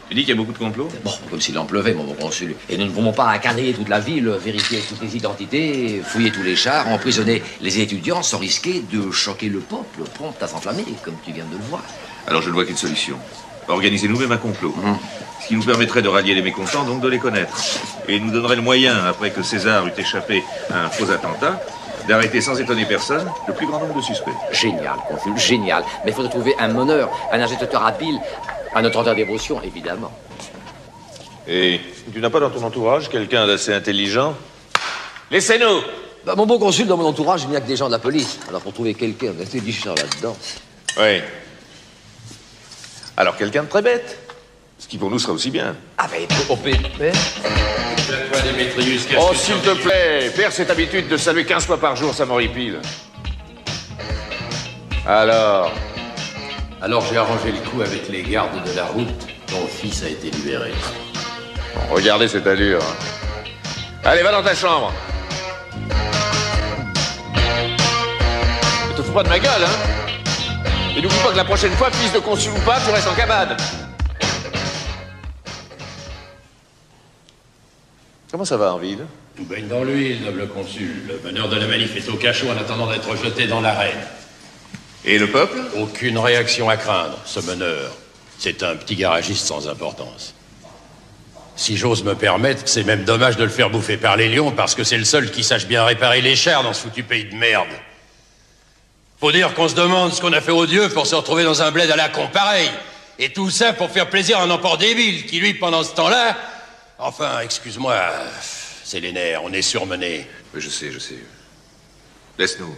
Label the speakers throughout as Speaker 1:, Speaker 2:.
Speaker 1: Tu dis qu'il y a beaucoup de complots?
Speaker 2: Bon, comme s'il en pleuvait, mon bon consul. Et nous ne pouvons pas quadriller toute la ville, vérifier toutes les identités, fouiller tous les chars, emprisonner les étudiants sans risquer de choquer le peuple, prompt à s'enflammer, comme tu viens de le voir.
Speaker 1: Alors je ne vois qu'une solution. Organiser nous-mêmes un complot. Ce qui nous permettrait de rallier les mécontents, donc de les connaître. Et nous donnerait le moyen, après que César eut échappé à un faux attentat, d'arrêter sans étonner personne le plus grand nombre de suspects.
Speaker 2: Génial, consul, génial. Mais il faudrait trouver un meneur, un agitateur habile, à notre entière dévotion, évidemment.
Speaker 3: Et tu n'as pas dans ton entourage quelqu'un d'assez intelligent? Laissez-nous!
Speaker 2: Bah, mon bon consul, dans mon entourage, il n'y a que des gens de la police. Alors pour trouver quelqu'un d'intelligent là-dedans...
Speaker 3: Oui. Alors quelqu'un de très bête. Ce qui pour nous sera aussi bien.
Speaker 2: Ah ben, au pays...
Speaker 3: Oh, s'il te plaît, perds cette habitude de saluer 15 fois par jour, ça m'horripile. Alors
Speaker 4: j'ai arrangé le coup avec les gardes de la route. Ton fils a été libéré.
Speaker 3: bon, regardez cette allure. Hein. Allez, va dans ta chambre. Ne te fous pas de ma gueule, hein. Et n'oublie pas que la prochaine fois, fils de consul ou pas, tu restes en cabane. Comment ça va en ville?
Speaker 4: Tout baigne dans l'huile, noble consul. Le meneur de la manif est au cachot en attendant d'être jeté dans l'arène.
Speaker 1: Et le peuple?
Speaker 4: Aucune réaction à craindre, ce meneur. C'est un petit garagiste sans importance. Si j'ose me permettre, c'est même dommage de le faire bouffer par les lions parce que c'est le seul qui sache bien réparer les chars dans ce foutu pays de merde. Faut dire qu'on se demande ce qu'on a fait aux dieux pour se retrouver dans un bled à la con pareil. Et tout ça pour faire plaisir à un emport débile qui, lui, pendant ce temps-là... Enfin, excuse-moi, c'est les nerfs, on est surmené.
Speaker 1: Oui, je sais. Laisse-nous.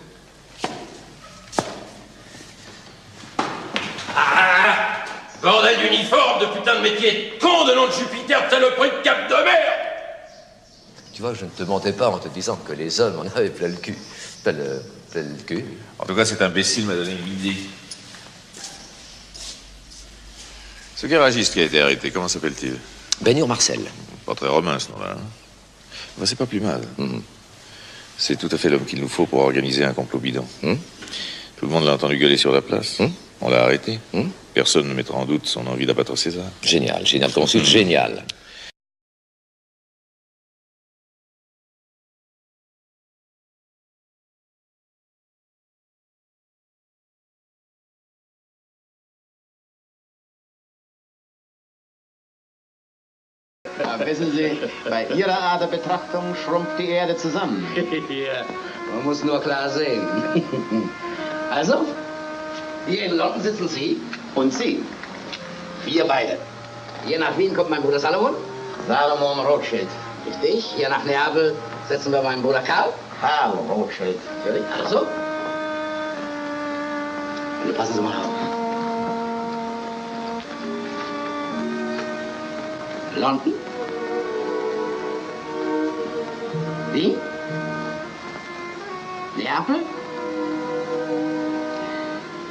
Speaker 4: Ah! Bordel d'uniforme, de putain de métier de con, de nom de Jupiter, de saloperie de cap de merde!
Speaker 2: Tu vois, je ne te mentais pas en te disant que les hommes en avaient plein le cul. Plein le cul.
Speaker 1: En tout cas, cet imbécile m'a donné une idée.
Speaker 3: Ce garagiste qui a été arrêté, comment s'appelle-t-il?
Speaker 2: Ben-Hur Marcel.
Speaker 3: Pas très romain, ce nom-là. Hein? Enfin, c'est pas plus mal. C'est tout à fait l'homme qu'il nous faut pour organiser un complot bidon. Tout le monde l'a entendu gueuler sur la place. On l'a arrêté. Personne ne mettra en doute son envie d'abattre César.
Speaker 2: Génial, consul, génial.
Speaker 5: Wissen Sie, bei Ihrer Art der Betrachtung schrumpft die Erde zusammen.
Speaker 6: Ja, man muss nur klar sehen. Also, hier in London sitzen Sie.
Speaker 5: Und Sie?
Speaker 6: Wir beide. Hier nach Wien kommt mein Bruder Salomon.
Speaker 5: Salomon Rothschild.
Speaker 6: Richtig. Hier nach Neapel setzen wir meinen Bruder Karl.
Speaker 5: Karl Rothschild.
Speaker 6: Natürlich. Also. Und passen Sie mal auf. London. Wien. Neapel.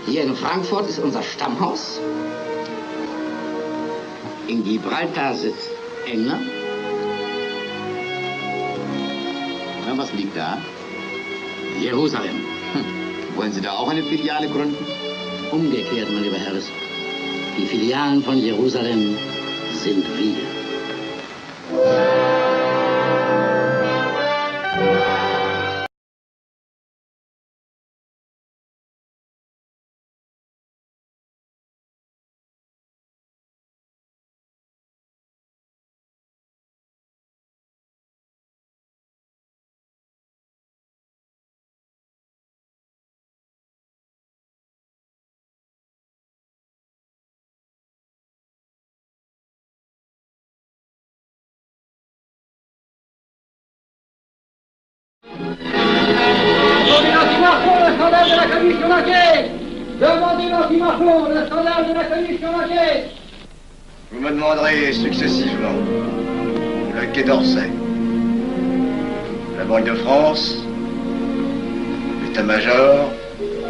Speaker 6: Hier in Frankfurt ist unser Stammhaus. In Gibraltar sitzt England.
Speaker 5: Na, was liegt da?
Speaker 6: Jerusalem.
Speaker 5: Wollen Sie da auch eine Filiale gründen?
Speaker 6: Umgekehrt, mein lieber Harris. Die Filialen von Jerusalem sind wir.
Speaker 5: Vous me demanderez successivement le Quai d'Orsay, la Banque de France, l'état-major,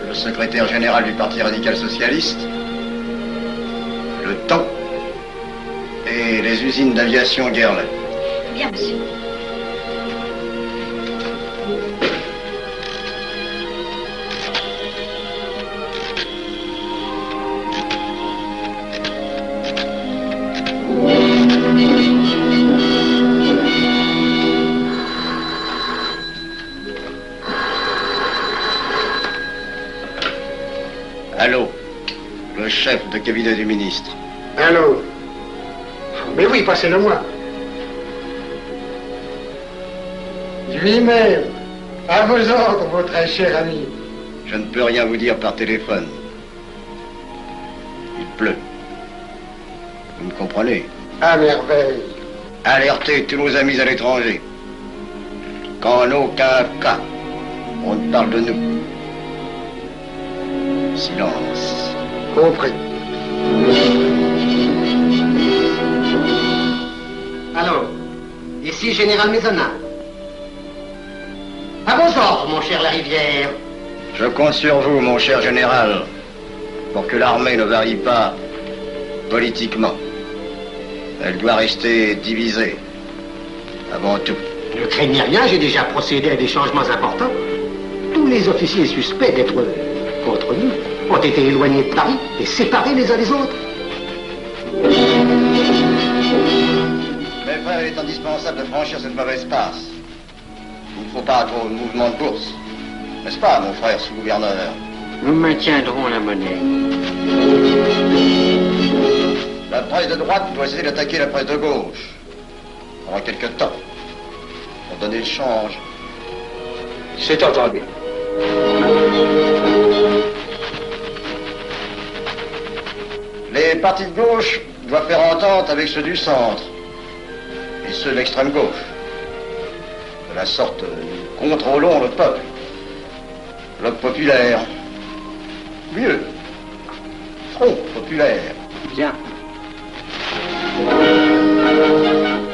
Speaker 5: le secrétaire général du Parti radical socialiste, le temps et les usines d'aviation Guerlain.
Speaker 7: Bien, monsieur.
Speaker 5: chef de cabinet du ministre.
Speaker 7: Allô? Mais oui, passez-le-moi. Lui-même, à vos ordres, mon très cher ami.
Speaker 5: Je ne peux rien vous dire par téléphone. Il pleut. Vous me comprenez?
Speaker 7: À merveille.
Speaker 5: Alertez tous nos amis à l'étranger. Qu'en aucun cas, on ne parle de nous. Silence.
Speaker 7: Compris. Allô? Ici, Général Maisonnat. À vos ordres, mon cher Larivière.
Speaker 5: Je compte sur vous, mon cher général, pour que l'armée ne varie pas politiquement. Elle doit rester divisée, avant tout.
Speaker 7: Ne craignez rien, j'ai déjà procédé à des changements importants. Tous les officiers suspects d'être contre nous ont été éloignés de Paris et séparés les uns des autres.
Speaker 5: Mes frères, il est indispensable de franchir cette mauvaise passe. Il ne faut pas trop de mouvement de bourse. N'est-ce pas, mon frère sous-gouverneur?
Speaker 6: Nous maintiendrons la monnaie.
Speaker 5: La presse de droite doit essayer d'attaquer la presse de gauche. Pendant quelque temps. Pour donner le change.
Speaker 7: C'est entendu.
Speaker 5: Les partis de gauche doivent faire entente avec ceux du centre. Et ceux de l'extrême gauche. De la sorte, nous contrôlons le peuple. Bloc populaire. Mieux. Front populaire.
Speaker 6: Bien.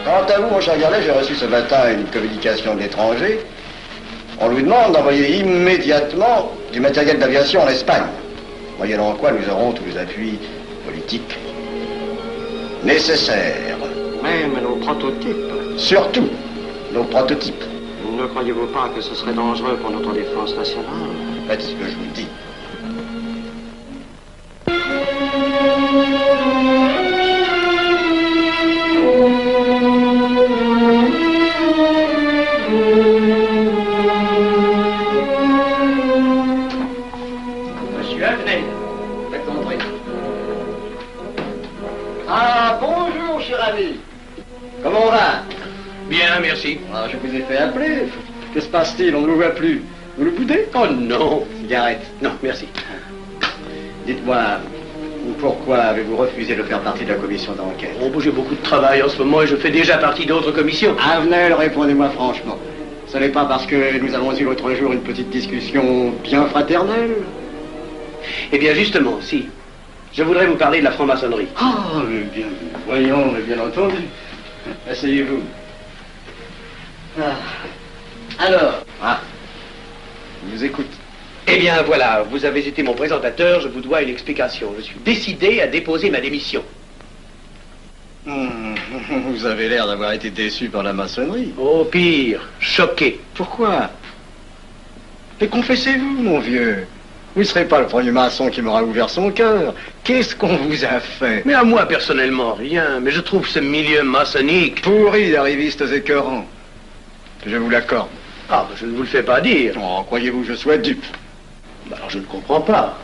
Speaker 5: Quant à vous, mon cher Garlet, j'ai reçu ce matin une communication de l'étranger. On nous demande d'envoyer immédiatement du matériel d'aviation en Espagne. Moyennant quoi nous aurons tous les appuis politiques nécessaires.
Speaker 6: Même nos prototypes.
Speaker 5: Surtout nos prototypes.
Speaker 6: Ne croyez-vous pas que ce serait dangereux pour notre défense nationale?
Speaker 5: Faites ce que je vous dis.
Speaker 6: Monsieur Avenel, faites entrer.
Speaker 5: Ah, bonjour, cher ami. Comment on va?
Speaker 6: Bien, merci.
Speaker 5: Ah, je vous ai fait appeler. Que se passe-t-il? On ne vous voit plus. Vous le boudez?
Speaker 6: Oh non.
Speaker 5: Cigarette.
Speaker 6: Non, merci.
Speaker 5: Dites-moi, pourquoi avez-vous refusé de faire partie de la commission d'enquête?
Speaker 6: Oh, j'ai beaucoup de travail en ce moment et je fais déjà partie d'autres commissions.
Speaker 5: Avenel, répondez-moi franchement. Ce n'est pas parce que nous avons eu l'autre jour une petite discussion bien fraternelle?
Speaker 6: Eh bien, justement, si. Je voudrais vous parler de la franc-maçonnerie.
Speaker 5: Ah, mais bien, voyons, mais bien entendu. Asseyez-vous. Alors? Ah, je vous écoute.
Speaker 6: Eh bien, voilà, vous avez été mon présentateur, je vous dois une explication. Je suis décidé à déposer ma démission.
Speaker 5: Vous avez l'air d'avoir été déçu par la maçonnerie.
Speaker 6: Oh, pire, choqué.
Speaker 5: Pourquoi? Et confessez-vous, mon vieux. Vous ne serez pas le premier maçon qui m'aura ouvert son cœur. Qu'est-ce qu'on vous a fait?
Speaker 6: Mais à moi, personnellement, rien. Mais je trouve ce milieu maçonnique...
Speaker 5: Pourri d'arrivistes écœurants. Je vous l'accorde.
Speaker 6: Ah, je ne vous le fais pas dire.
Speaker 5: Oh, croyez-vous que je sois dupe?
Speaker 6: Alors, je ne comprends pas.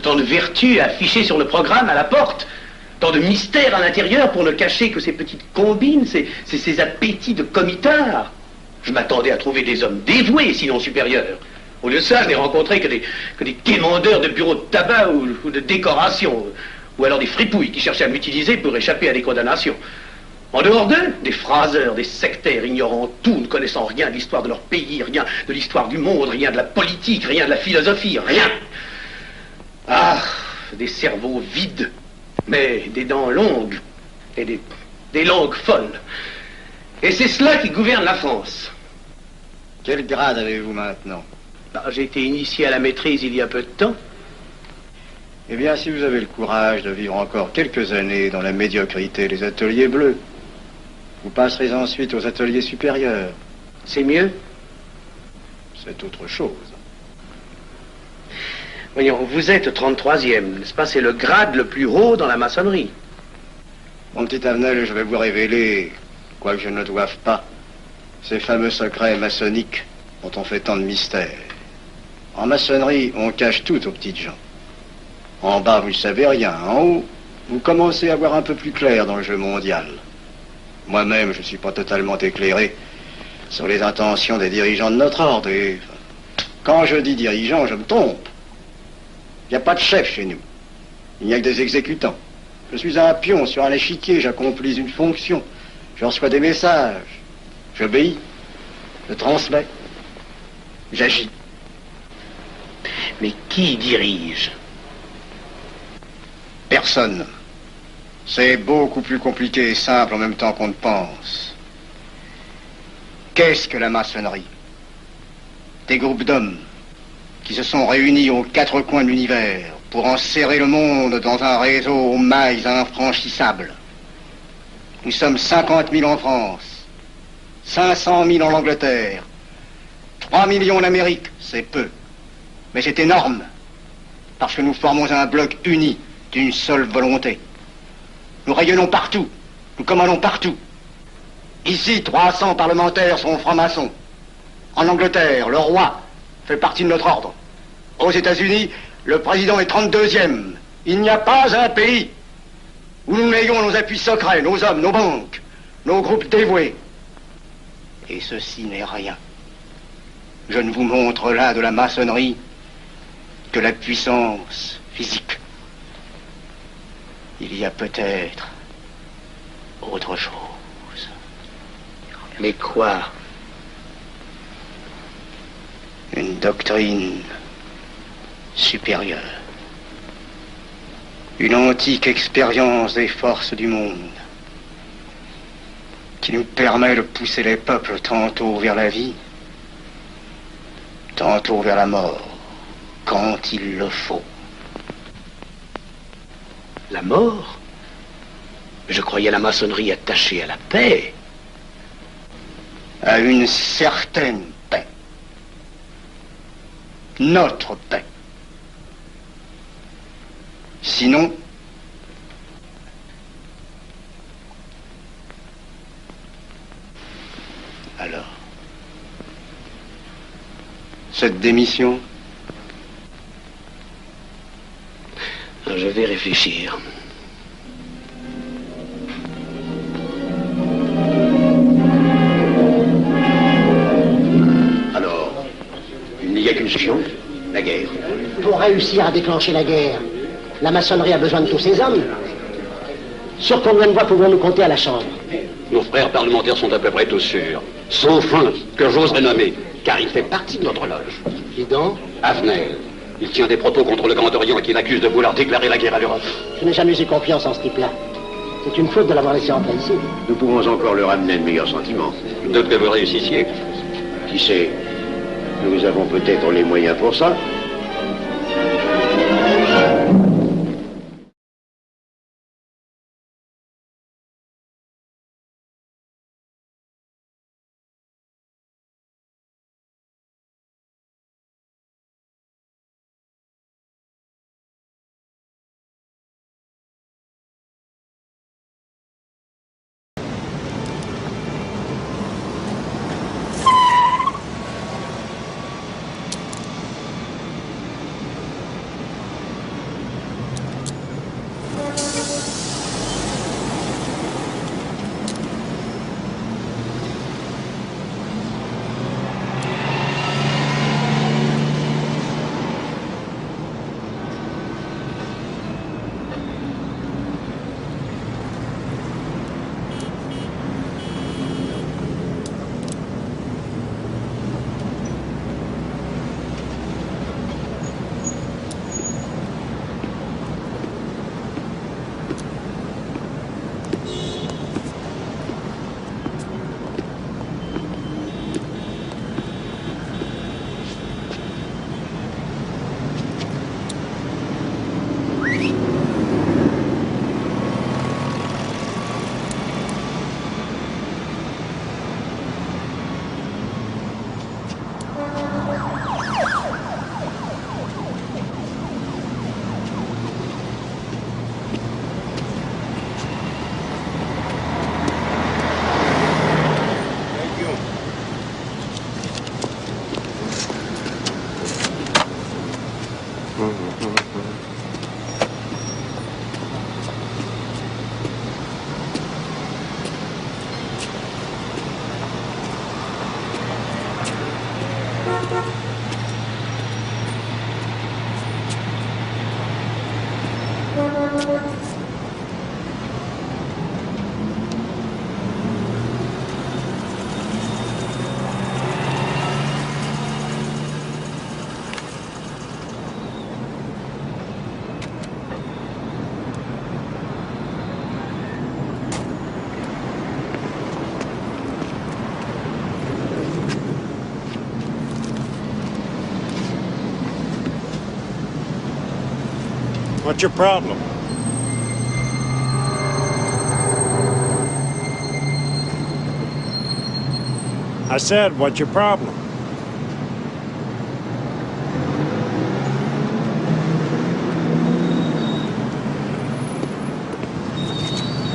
Speaker 6: Tant de vertu affichées sur le programme à la porte. Tant de mystères à l'intérieur pour ne cacher que ces petites combines, ces appétits de comitard. Je m'attendais à trouver des hommes dévoués, sinon supérieurs. Au lieu de ça, je n'ai rencontré que des quémandeurs de bureaux de tabac ou de décoration. Ou alors des fripouilles qui cherchaient à m'utiliser pour échapper à des condamnations. En dehors d'eux, des phraseurs, des sectaires, ignorant tout, ne connaissant rien de l'histoire de leur pays, rien de l'histoire du monde, rien de la politique, rien de la philosophie, rien. Ah, des cerveaux vides, mais des dents longues et des langues folles. Et c'est cela qui gouverne la France.
Speaker 5: Quel grade avez-vous maintenant?
Speaker 6: J'ai été initié à la maîtrise il y a peu de temps.
Speaker 5: Eh bien, si vous avez le courage de vivre encore quelques années dans la médiocrité des ateliers bleus, vous passerez ensuite aux ateliers supérieurs.
Speaker 6: C'est mieux?
Speaker 5: C'est autre chose.
Speaker 6: Voyons, vous êtes 33e, n'est-ce pas? C'est le grade le plus haut dans la maçonnerie.
Speaker 5: Mon petit Avenel, je vais vous révéler, quoique je ne le doive pas, ces fameux secrets maçonniques dont on fait tant de mystères. En maçonnerie, on cache tout aux petites gens. En bas, vous ne savez rien. En haut, vous commencez à voir un peu plus clair dans le jeu mondial. Moi-même, je ne suis pas totalement éclairé sur les intentions des dirigeants de notre ordre. Et quand je dis dirigeants, je me trompe. Il n'y a pas de chef chez nous. Il n'y a que des exécutants. Je suis un pion sur un échiquier, j'accomplis une fonction. Je reçois des messages. J'obéis. Je transmets. J'agis.
Speaker 6: Mais qui dirige?
Speaker 5: Personne. C'est beaucoup plus compliqué et simple en même temps qu'on ne pense. Qu'est-ce que la maçonnerie? Des groupes d'hommes qui se sont réunis aux quatre coins de l'univers pour enserrer le monde dans un réseau aux mailles infranchissables. Nous sommes 50 000 en France, 500 000 en Angleterre, 3 millions en Amérique, c'est peu. Mais c'est énorme, parce que nous formons un bloc uni d'une seule volonté. Nous rayonnons partout, nous commandons partout. Ici, 300 parlementaires sont francs-maçons. En Angleterre, le roi fait partie de notre ordre. Aux États-Unis, le président est 32e. Il n'y a pas un pays où nous n'ayons nos appuis secrets, nos hommes, nos banques, nos groupes dévoués. Et ceci n'est rien. Je ne vous montre là de la maçonnerie que la puissance physique. Il y a peut-être autre chose.
Speaker 6: Mais quoi?
Speaker 5: Une doctrine supérieure. Une antique expérience des forces du monde qui nous permet de pousser les peuples tantôt vers la vie, tantôt vers la mort, quand il le faut.
Speaker 6: La mort? Je croyais la maçonnerie attachée à la paix.
Speaker 5: À une certaine paix. Notre paix. Sinon, alors, cette démission,
Speaker 6: je vais réfléchir. Alors, il n'y a qu'une solution, la guerre.
Speaker 7: Pour réussir à déclencher la guerre, la maçonnerie a besoin de tous ses hommes. Sur combien de voix pouvons-nous compter à la Chambre?
Speaker 6: Nos frères parlementaires sont à peu près tous sûrs. Sauf un que j'oserais nommer, car il fait partie de notre loge.
Speaker 7: Dis donc,
Speaker 6: Avenel. Il tient des propos contre le Grand Orient et qu'il accuse de vouloir déclarer la guerre à l'Europe.
Speaker 7: je n'ai jamais eu confiance en ce type-là. C'est une faute de l'avoir laissé entrer ici.
Speaker 6: Nous pouvons encore leur amener de meilleurs sentiments. D'autres que vous réussissiez. Qui sait? Nous avons peut-être les moyens pour ça.
Speaker 8: What's your problem? I said, what's your problem?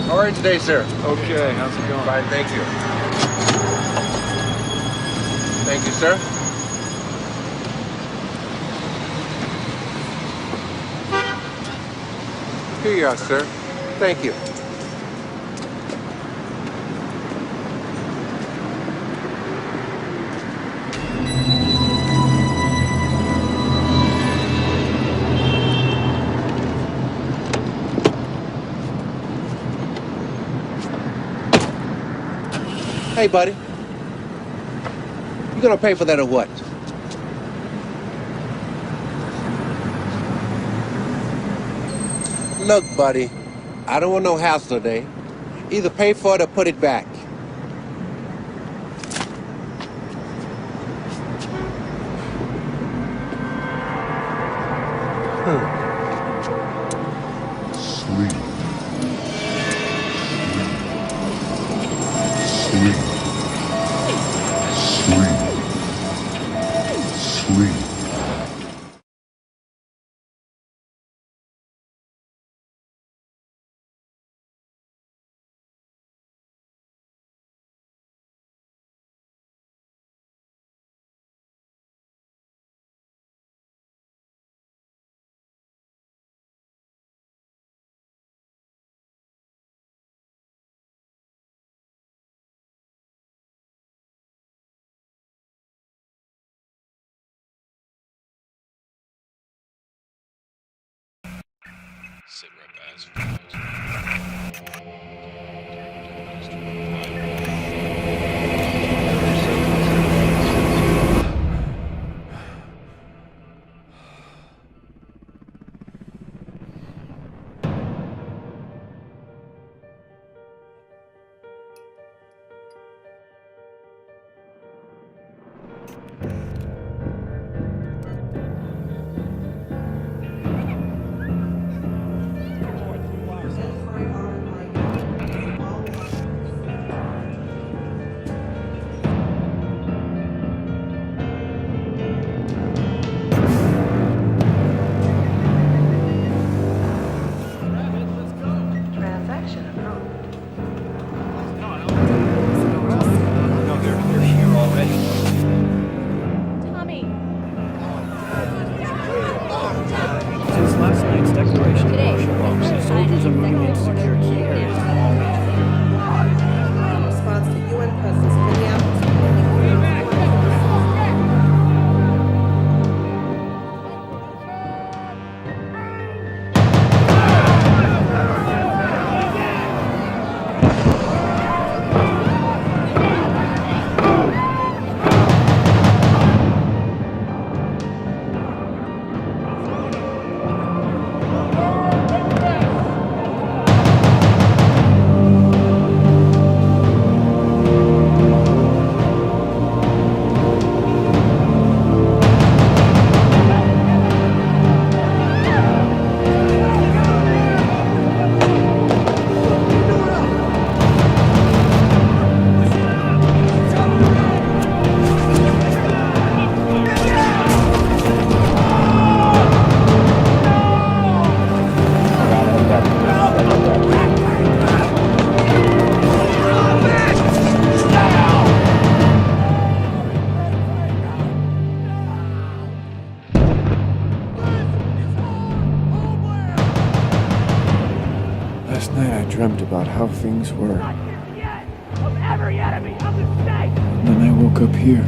Speaker 9: How are you today, sir?
Speaker 8: Okay, how's it going?
Speaker 9: Fine, thank you. Thank you, sir. Here you are, sir. Thank you. Hey, buddy. You gonna pay for that or what? Look, buddy, I don't want no hassle today. Either pay for it or put it back.
Speaker 10: Sleep. Sleep. Sleep. Sleep.
Speaker 3: Sit rep as follows.
Speaker 11: Since last night's declaration of martial law, soldiers are moving into secure key areas in all major
Speaker 12: In response to UN presence in Minneapolis.
Speaker 11: Last night I dreamt about how things were. And then I woke up here.